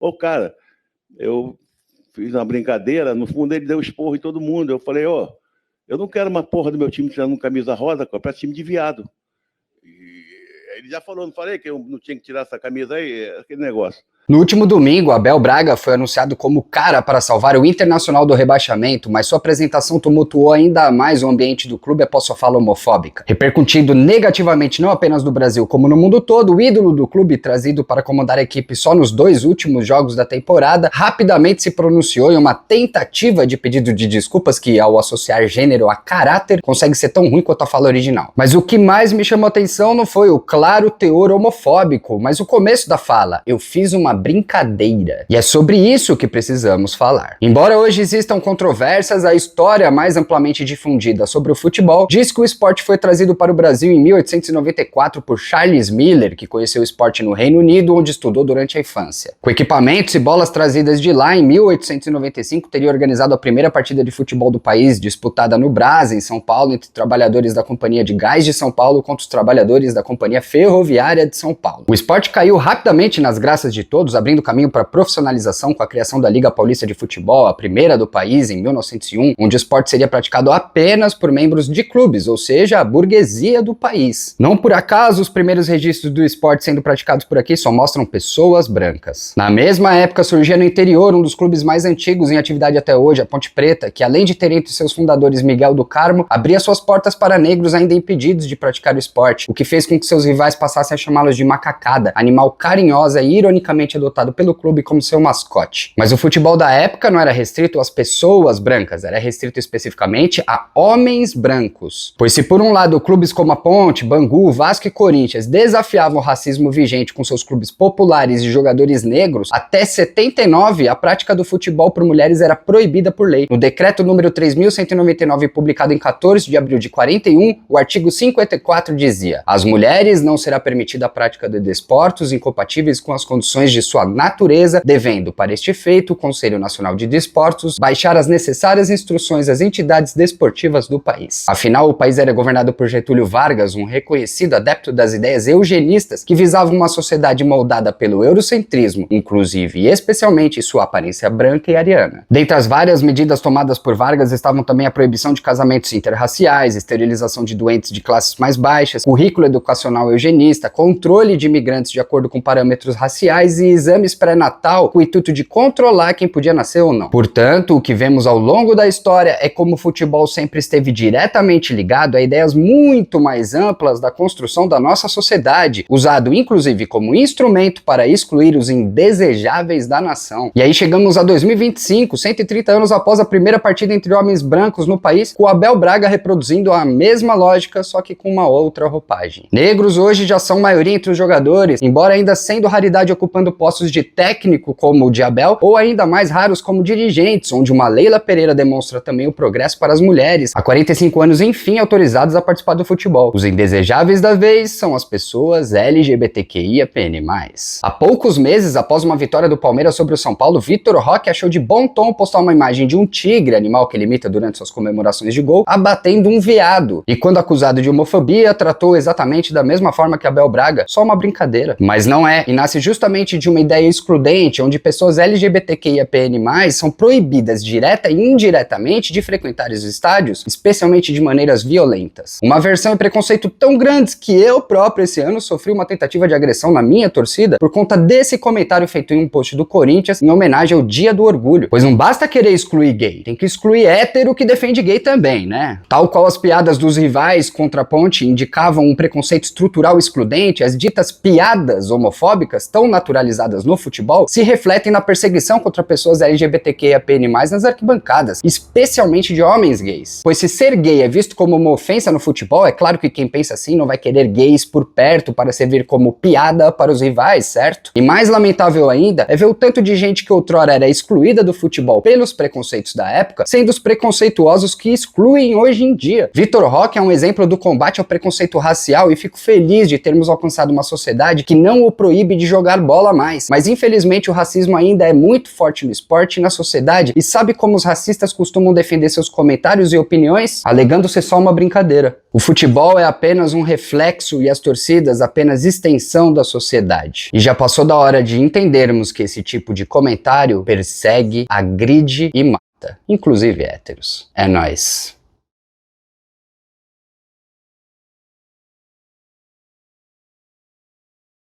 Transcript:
Ô, cara, eu fiz uma brincadeira, no fundo ele deu esporro em todo mundo. Eu falei, eu não quero uma porra do meu time tirando camisa rosa para time de viado. E ele já falou, não falei que eu não tinha que tirar essa camisa aí, aquele negócio. No último domingo, Abel Braga foi anunciado como cara para salvar o Internacional do rebaixamento, mas sua apresentação tumultuou ainda mais o ambiente do clube após sua fala homofóbica. Repercutindo negativamente não apenas no Brasil como no mundo todo, o ídolo do clube, trazido para comandar a equipe só nos 2 últimos jogos da temporada, rapidamente se pronunciou em uma tentativa de pedido de desculpas que, ao associar gênero a caráter, consegue ser tão ruim quanto a fala original. Mas o que mais me chamou a atenção não foi o claro teor homofóbico, mas o começo da fala. Eu fiz uma brincadeira. E é sobre isso que precisamos falar. Embora hoje existam controvérsias, a história mais amplamente difundida sobre o futebol diz que o esporte foi trazido para o Brasil em 1894 por Charles Miller, que conheceu o esporte no Reino Unido, onde estudou durante a infância. Com equipamentos e bolas trazidas de lá, em 1895 teria organizado a primeira partida de futebol do país, disputada no Brás, em São Paulo, entre trabalhadores da Companhia de Gás de São Paulo contra os trabalhadores da Companhia Ferroviária de São Paulo. O esporte caiu rapidamente nas graças de todos, abrindo caminho para a profissionalização com a criação da Liga Paulista de Futebol, a primeira do país, em 1901, onde o esporte seria praticado apenas por membros de clubes, ou seja, a burguesia do país. Não por acaso, os primeiros registros do esporte sendo praticados por aqui só mostram pessoas brancas. Na mesma época, surgia no interior um dos clubes mais antigos em atividade até hoje, a Ponte Preta, que além de ter entre seus fundadores Miguel do Carmo, abria suas portas para negros ainda impedidos de praticar o esporte, o que fez com que seus rivais passassem a chamá-los de macacada, animal carinhosa e ironicamente adotado pelo clube como seu mascote. Mas o futebol da época não era restrito às pessoas brancas, era restrito especificamente a homens brancos. Pois se por um lado clubes como a Ponte, Bangu, Vasco e Corinthians desafiavam o racismo vigente com seus clubes populares e jogadores negros, até 79 a prática do futebol por mulheres era proibida por lei. No decreto número 3.199, publicado em 14 de abril de 41, o artigo 54 dizia: as mulheres não será permitida a prática de desportos incompatíveis com as condições de sua natureza, devendo, para este efeito, o Conselho Nacional de Desportos baixar as necessárias instruções às entidades desportivas do país. Afinal, o país era governado por Getúlio Vargas, um reconhecido adepto das ideias eugenistas que visavam uma sociedade moldada pelo eurocentrismo, inclusive e especialmente sua aparência branca e ariana. Dentre as várias medidas tomadas por Vargas estavam também a proibição de casamentos interraciais, esterilização de doentes de classes mais baixas, currículo educacional eugenista, controle de imigrantes de acordo com parâmetros raciais e exames pré-natal com o intuito de controlar quem podia nascer ou não. Portanto, o que vemos ao longo da história é como o futebol sempre esteve diretamente ligado a ideias muito mais amplas da construção da nossa sociedade, usado inclusive como instrumento para excluir os indesejáveis da nação. E aí chegamos a 2025, 130 anos após a primeira partida entre homens brancos no país, com Abel Braga reproduzindo a mesma lógica, só que com uma outra roupagem. Negros hoje já são maioria entre os jogadores, embora ainda sendo raridade ocupando postos de técnico como o de Abel, ou ainda mais raros como dirigentes, onde uma Leila Pereira demonstra também o progresso para as mulheres, há 45 anos enfim autorizadas a participar do futebol. Os indesejáveis da vez são as pessoas LGBTQIAPN+. Há poucos meses após uma vitória do Palmeiras sobre o São Paulo, Vitor Roque achou de bom tom postar uma imagem de um tigre, animal que ele imita durante suas comemorações de gol, abatendo um veado. E quando acusado de homofobia, tratou exatamente da mesma forma que Abel Braga, só uma brincadeira. Mas não é, e nasce justamente de uma ideia excludente, onde pessoas LGBTQIAPN+, são proibidas direta e indiretamente de frequentar os estádios, especialmente de maneiras violentas. Uma aversão e preconceito tão grandes que eu próprio esse ano sofri uma tentativa de agressão na minha torcida por conta desse comentário feito em um post do Corinthians em homenagem ao Dia do Orgulho. Pois não basta querer excluir gay, tem que excluir hétero que defende gay também, né? Tal qual as piadas dos rivais contra a Ponte indicavam um preconceito estrutural excludente, as ditas piadas homofóbicas, tão naturalizadas no futebol, se refletem na perseguição contra pessoas LGBTQIAPN+, nas arquibancadas, especialmente de homens gays. Pois se ser gay é visto como uma ofensa no futebol, é claro que quem pensa assim não vai querer gays por perto para servir como piada para os rivais, certo? E mais lamentável ainda é ver o tanto de gente que outrora era excluída do futebol pelos preconceitos da época, sendo os preconceituosos que excluem hoje em dia. Vitor Roque é um exemplo do combate ao preconceito racial e fico feliz de termos alcançado uma sociedade que não o proíbe de jogar bola mais. mais. Mas infelizmente o racismo ainda é muito forte no esporte e na sociedade. E sabe como os racistas costumam defender seus comentários e opiniões? Alegando ser só uma brincadeira. O futebol é apenas um reflexo e as torcidas apenas extensão da sociedade. E já passou da hora de entendermos que esse tipo de comentário persegue, agride e mata, inclusive héteros. É nóis.